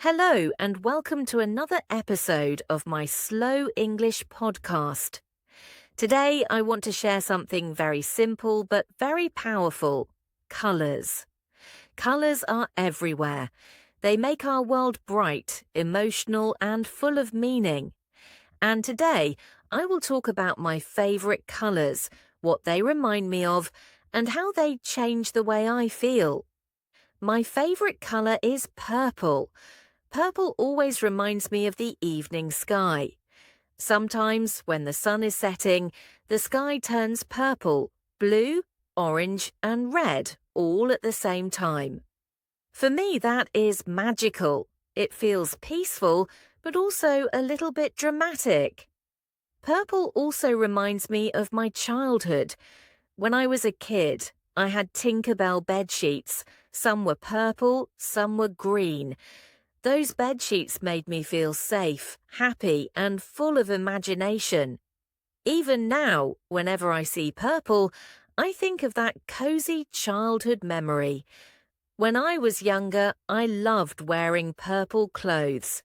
Hello, and welcome to another episode of my Slow English podcast. Today, I want to share something very simple but very powerful: colours. Colours are everywhere. They make our world bright, emotional, and full of meaning. And today, I will talk about my favourite colours, what they remind me of, and how they change the way I feel. My favourite colour is purple. Purple always reminds me of the evening sky. Sometimes, when the sun is setting, the sky turns purple, blue, orange, and red all at the same time. For me, that is magical. It feels peaceful, but also a little bit dramatic. Purple also reminds me of my childhood. When I was a kid, I had Tinkerbell bedsheets. Some were purple, some were green. Those bedsheets made me feel safe, happy, and full of imagination. Even now, whenever I see purple, I think of that cozy childhood memory. When I was younger, I loved wearing purple clothes.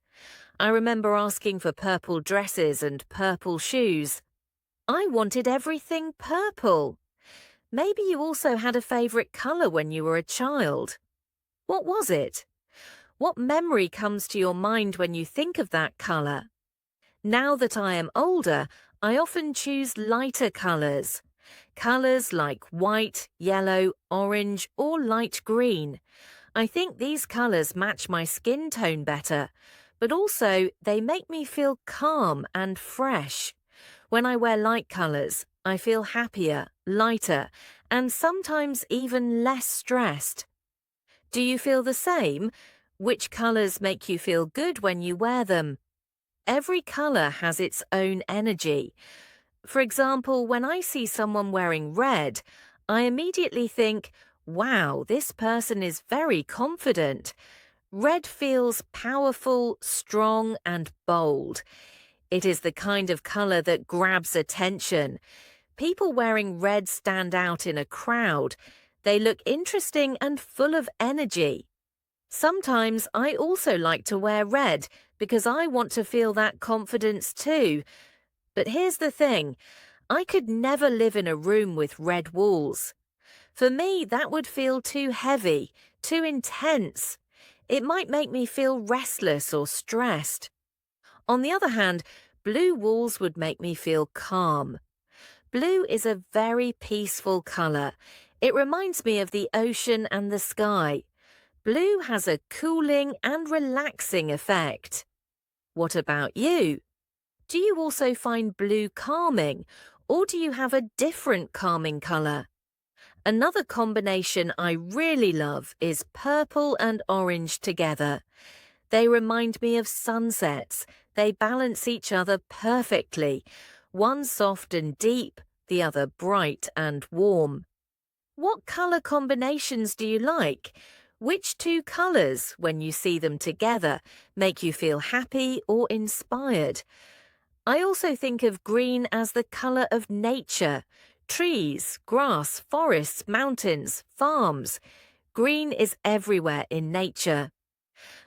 I remember asking for purple dresses and purple shoes. I wanted everything purple. Maybe you also had a favourite colour when you were a child. What was it? What memory comes to your mind when you think of that colour? Now that I am older, I often choose lighter colours. Colours like white, yellow, orange, or light green. I think these colours match my skin tone better, but also they make me feel calm and fresh. When I wear light colours, I feel happier, lighter, and sometimes even less stressed. Do you feel the same? Which colours make you feel good when you wear them? Every colour has its own energy. For example, when I see someone wearing red, I immediately think, wow, this person is very confident. Red feels powerful, strong, and bold. It is the kind of colour that grabs attention. People wearing red stand out in a crowd. They look interesting and full of energy. Sometimes I also like to wear red because I want to feel that confidence too. But here's the thing, I could never live in a room with red walls. For me, that would feel too heavy, too intense. It might make me feel restless or stressed. On the other hand, blue walls would make me feel calm. Blue is a very peaceful colour. It reminds me of the ocean and the sky. Blue has a cooling and relaxing effect. What about you? Do you also find blue calming, or do you have a different calming colour? Another combination I really love is purple and orange together. They remind me of sunsets. They balance each other perfectly. One soft and deep, the other bright and warm. What colour combinations do you like? Which two colours, when you see them together, make you feel happy or inspired? I also think of green as the colour of nature. Trees, grass, forests, mountains, farms. Green is everywhere in nature.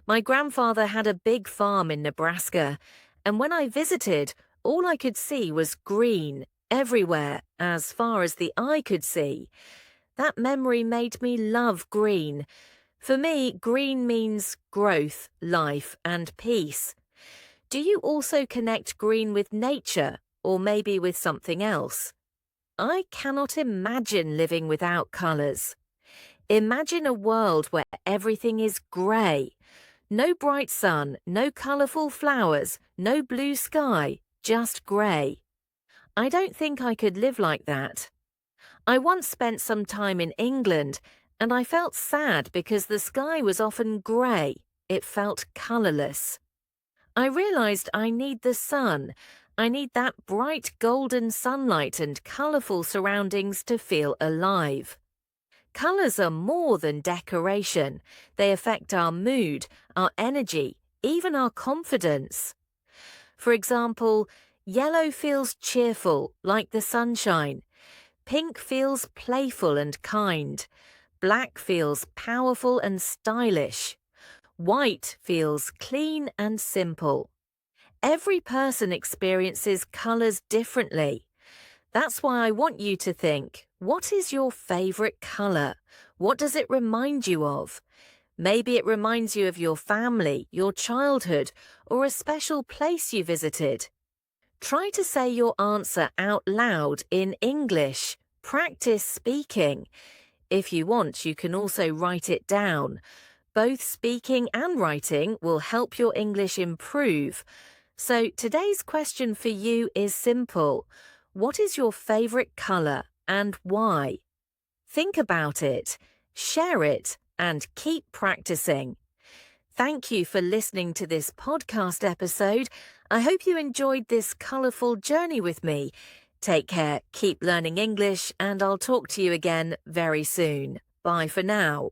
My grandfather had a big farm in Nebraska, and when I visited, all I could see was green, everywhere, as far as the eye could see. That memory made me love green. For me, green means growth, life, and peace. Do you also connect green with nature, or maybe with something else? I cannot imagine living without colours. Imagine a world where everything is grey. No bright sun, no colourful flowers, no blue sky, just grey. I don't think I could live like that. I once spent some time in England, and I felt sad because the sky was often grey. It felt colourless. I realised I need the sun. I need that bright golden sunlight and colourful surroundings to feel alive. Colours are more than decoration. They affect our mood, our energy, even our confidence. For example, yellow feels cheerful, like the sunshine. Pink feels playful and kind. Black feels powerful and stylish. White feels clean and simple. Every person experiences colours differently. That's why I want you to think, what is your favourite colour? What does it remind you of? Maybe it reminds you of your family, your childhood, or a special place you visited. Try to say your answer out loud in English. Practice speaking. If you want, you can also write it down. Both speaking and writing will help your English improve. So today's question for you is simple. What is your favourite colour and why? Think about it, share it, and keep practicing. Thank you for listening to this podcast episode. I hope you enjoyed this colourful journey with me. Take care, keep learning English, and I'll talk to you again very soon. Bye for now.